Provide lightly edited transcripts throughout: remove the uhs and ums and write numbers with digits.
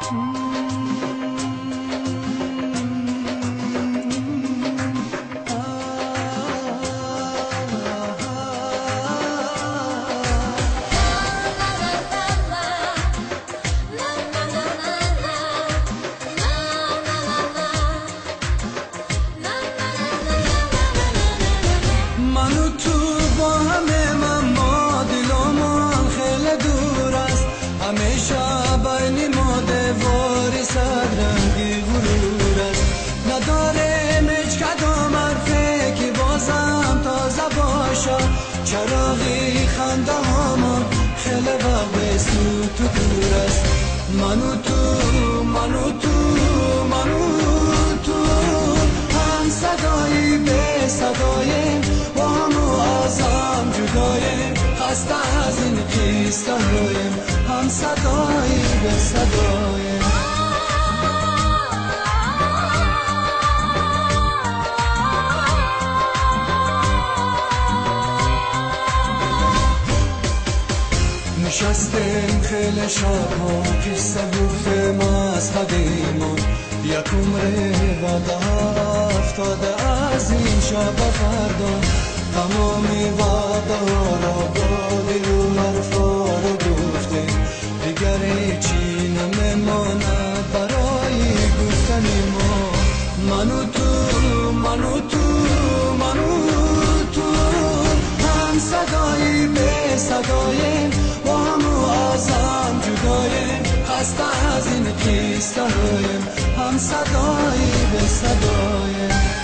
منو تو با همه ما دلمان خیلی دور است همیشه بین ما دیواری صدرنگی غرور است نداریم هیچ کدام حرفی که بازم تازه باشه چراغی خنده هامان خیلی وقت تو دور است منو تو هم صدایی به صدایم با همو ازم جدایم خسته از این قصه هایم هم صدایی به صدایم نشستیم خیلی شبها قصه گفتیم از قدیمان یک عمر وعده افتاده از این شب فردا تمامی وعده ها را با دل و حرفا را گفتیم دیگر هیچی نمیماند برای گفتن ما منو تو هم صدایی به صدایم با همو ازم جدایم خسته از این قصه هایم هم صدایی به صدایم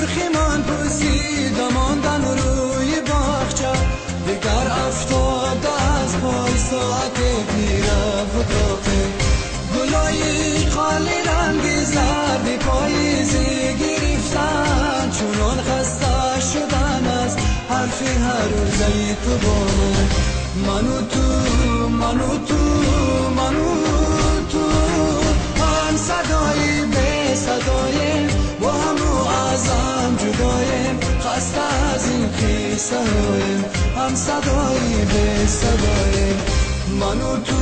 سرخی من پوسیده ماندن روی باغچه دیگر افتاده از پای ساعت پیره فتاقه گلای خالی رنگ زردی پاییزی گرفتن چونان خسته شدن از حرفی هر روزی تو با منو تو هم صدایی به صدایم با همو ازم جدایم خسته از این قصه هایم هم صدایی به صدایم منو تو